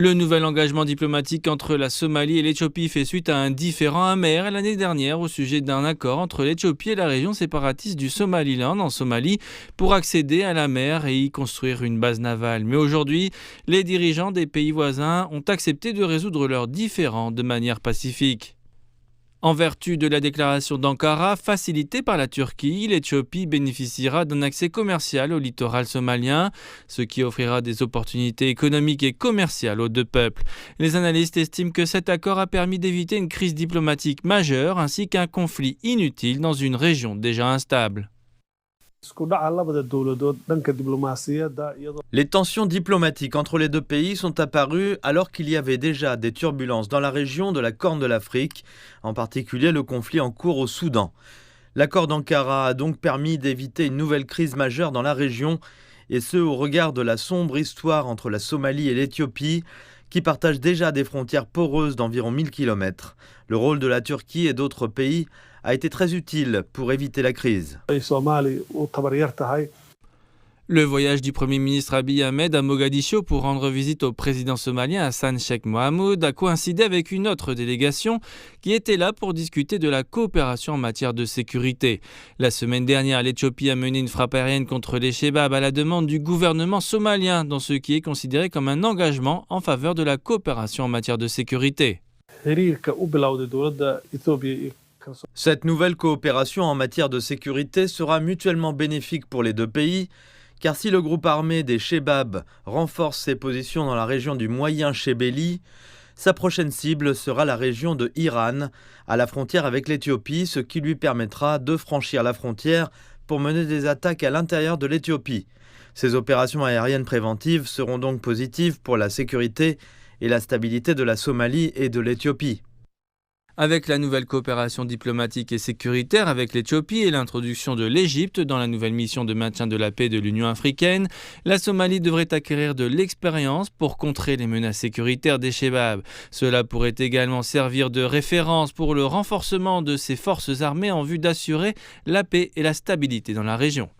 Le nouvel engagement diplomatique entre la Somalie et l'Éthiopie fait suite à un différend amer l'année dernière au sujet d'un accord entre l'Éthiopie et la région séparatiste du Somaliland en Somalie pour accéder à la mer et y construire une base navale. Mais aujourd'hui, les dirigeants des pays voisins ont accepté de résoudre leurs différends de manière pacifique. En vertu de la déclaration d'Ankara, facilitée par la Turquie, l'Éthiopie bénéficiera d'un accès commercial au littoral somalien, ce qui offrira des opportunités économiques et commerciales aux deux peuples. Les analystes estiment que cet accord a permis d'éviter une crise diplomatique majeure ainsi qu'un conflit inutile dans une région déjà instable. Les tensions diplomatiques entre les deux pays sont apparues alors qu'il y avait déjà des turbulences dans la région de la Corne de l'Afrique, en particulier le conflit en cours au Soudan. L'accord d'Ankara a donc permis d'éviter une nouvelle crise majeure dans la région, et ce au regard de la sombre histoire entre la Somalie et l'Éthiopie, qui partagent déjà des frontières poreuses d'environ 1000 km. Le rôle de la Turquie et d'autres pays a été très utile pour éviter la crise. Le voyage du Premier ministre Abiy Ahmed à Mogadiscio pour rendre visite au président somalien Hassan Sheikh Mohamud a coïncidé avec une autre délégation qui était là pour discuter de la coopération en matière de sécurité. La semaine dernière, l'Éthiopie a mené une frappe aérienne contre les Shebab à la demande du gouvernement somalien, dans ce qui est considéré comme un engagement en faveur de la coopération en matière de sécurité. Cette nouvelle coopération en matière de sécurité sera mutuellement bénéfique pour les deux pays, car si le groupe armé des Shebab renforce ses positions dans la région du Moyen Chebeli, sa prochaine cible sera la région de Hiran, à la frontière avec l'Éthiopie, ce qui lui permettra de franchir la frontière pour mener des attaques à l'intérieur de l'Éthiopie. Ces opérations aériennes préventives seront donc positives pour la sécurité et la stabilité de la Somalie et de l'Éthiopie. Avec la nouvelle coopération diplomatique et sécuritaire avec l'Éthiopie et l'introduction de l'Égypte dans la nouvelle mission de maintien de la paix de l'Union africaine, la Somalie devrait acquérir de l'expérience pour contrer les menaces sécuritaires des Shebab. Cela pourrait également servir de référence pour le renforcement de ses forces armées en vue d'assurer la paix et la stabilité dans la région.